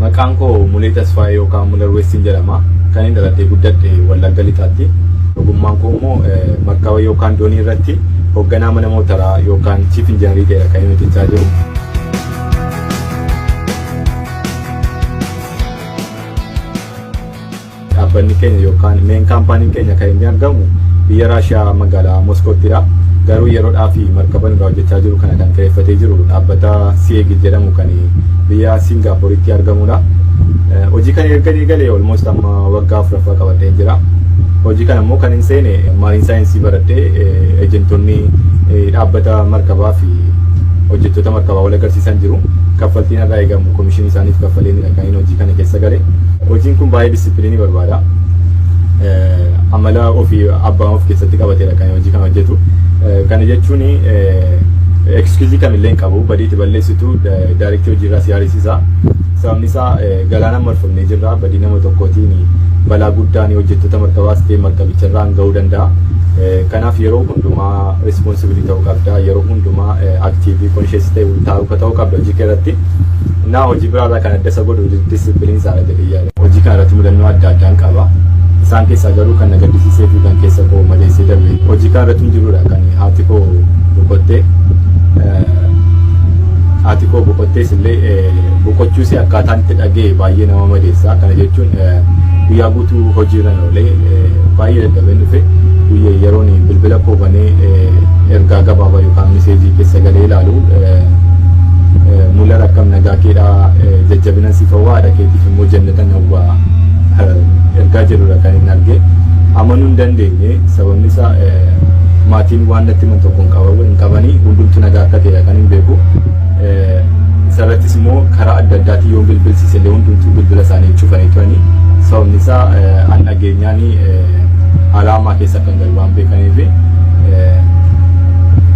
Maqaan koo Mulee Tasfaayee yookaan Mulee Westiin jedhama. Kan inni dhalatee guddate Wallagga Lixaatti. Ogummaan koo immoo markaba yookaan doonii irratti hoogganaa mana mootaraa yookaan chief injiinarii ta'edha kan inni hojjechaa jiru. Dhaabbanni keenya yookaan meen kaampaaniin keenya kan inni argamu biyya Raashiyaa magaalaa Moskoottidha. Garuu yeroodhaa fi markaba irraa hojjechaa jiru kana kan kireeffatee jiru dhaabbata CIEG jedhamu kan biyya Singaappooritti argamudha. Hojii kana erga eegalee almost amma waggaa 4 qabatee jira. Hojii kana immoo kan hin seene maariin saayinsii baradhee eejentonni dhaabbata markabaa fi hojjettoota markabaa wal agarsiisan jiru. Kaffaltiin irraa eegamu komishinii isaaniif kaffaleen kan inni hojii kana keessa gale. Hojiin kun baay'ee disipiliinii barbaada. Amala ofii abbaa of keessatti qabateedha kan hojii kana hojjetu. Kana jechuun excuse kamillee hin qabu badiitti balleessitu daayirektii hojiirraa si yaadisiisa. Sababni isaa galaana marfamnee jirra badii nama tokkootiin balaa guddaan hojjettoota markabaas ta'e markabicharraan ga'uu danda'a. Kanaaf yeroo hundumaa responsibility ta'uu qabda. Yeroo hundumaa active conscious ta'uu qabda hojii irratti. Naa hojii biraarraa kan adda isa godhu disipiliin isaadha jedhee yaada. Hojii kana irratti mudannoo adda addaan qaba. Isaan keessaa garuu kan na gaddisiisee fi kan keessa koo madeessee darbe hojii kana irratti jirudha kan haati koo boqottee haati koo boqottees illee boqochuus akkaataan itti dhagee baay'ee nama madeessa. Kana jechuun guyyaa guutuu hojiirra oolee baay'ee dadhabeen dhufe guyyaa yeroon bilbila koo banee ergaa gabaabaa yookaan miseejii keessa galee ilaalu mulla rakkam nagaa keedhaa jajjabina siif hawwaa haadha keetiif immoo jannatan hawwaa ergaa jedhudha kan inni argee amanuu hin dandeenye. Sababni isaa maatiin waan natti himan tokko hin qabanii hundumtu nagaa akka ta'edha kan hin beeku. Isarrattis immoo karaa adda addaatiin yoo bilbilsiise illee hundumtuu bilbila isaanii cufanii turanii. Sababni isaa an dhageenyaan alaamaa keessa kan galu waan beekaniif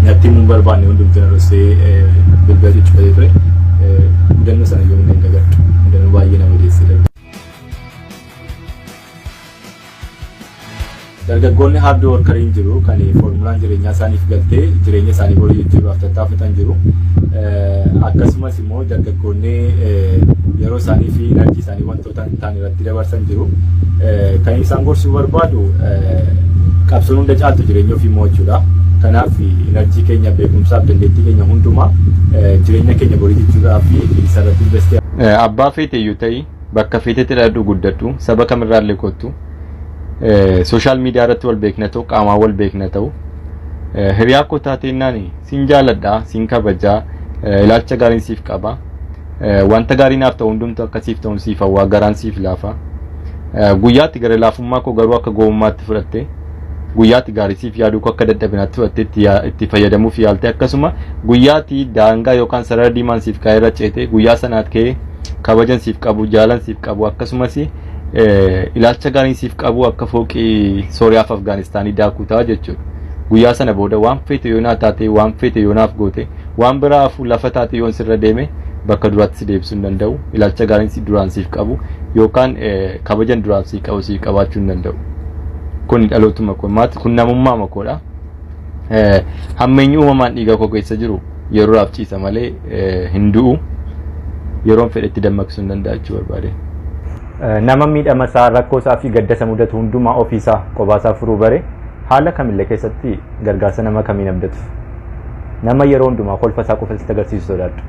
natti himuu hin barbaanne hundumtuu na dhoksee bilbila cufatee ture. Mudannoo sana yoo hin gagadhu mudannoo baay'ee nama deessee. Dargaggoonni hard workeriin jiru kan formulaan jireenyaa isaaniif galtee jireenya isaanii borii jijjiiruudhaaf tattaafatan jiru. Akkasumas immoo dargaggoonni yeroo isaanii fi enerjii isaanii wantoota hin taane irratti dabarsan jiru. Kan isaan gorsuu barbaadu qabsoon hunda caaltu jireenya ofii mo'achuudha. Kanaaf enerjii keenya beekumsaaf dandeettii keenya hundumaa jireenya keenya borii jijjiiruudhaaf isarratti investee. Abbaa feeteyyuu ta'ii bakka feetetti dhadhu guddadhu saba kamirraallee kottu. Social media irratti wal beekna ta'u qaamaa wal beekna ta'u hiriyaa koo taateennaani sin jaaladha sin kabajaa ilaalcha gaariin siif qaba wanta gaarii naaf ta'u hundumtu akkasiif ta'uun siif hawwaa garaan siif laafa guyyaatti gara laafummaa koo garuu akka gowwummaatti fudhatte guyyaatti gaarii siif yaaduu koo akka dadhabinaatti fudhatte itti fayyadamuuf yaalte akkasuma guyyaatti daangaa yookaan sarara diimaan siif kaa'ee irra ceete guyyaa sanaat ka'ee kabajan siif qabu jaalan siif qabu akkasumas ilaalcha gaariin siif qabu akka fooqii Sooriyaa fi Afgaanistaanii daakuu ta'a jechuudha. Guyyaa sana booda waan feete yoo naa taate waan feete yoo naaf goote waan biraaf lafa taate yoon sirra deeme bakka duraatti si deebisuu hin danda'u. Ilaalcha gaariin si duraan siif qabu yookaan kabajan duraan siif qabu siif qabaachuu hin danda'u. Kun dhalootuma koo maati kun namummaa makoodha. Hammeenyi uumamaan dhiiga koo keessa jiru yeroodhaaf ciisa malee hin du'u. Yeroon fedhetti dammaqsuu hin danda'a jechuu barbaade. Nama miidhama isaa rakkoo isaa fi gadda isa mudatu hundumaa ofiisaa qobaasaa furuu bare haala kamillee keessatti gargaarsa nama kamiin abdatu nama yeroo hundumaa kolfa isaa qofa sitti agarsiisu sodaadhu.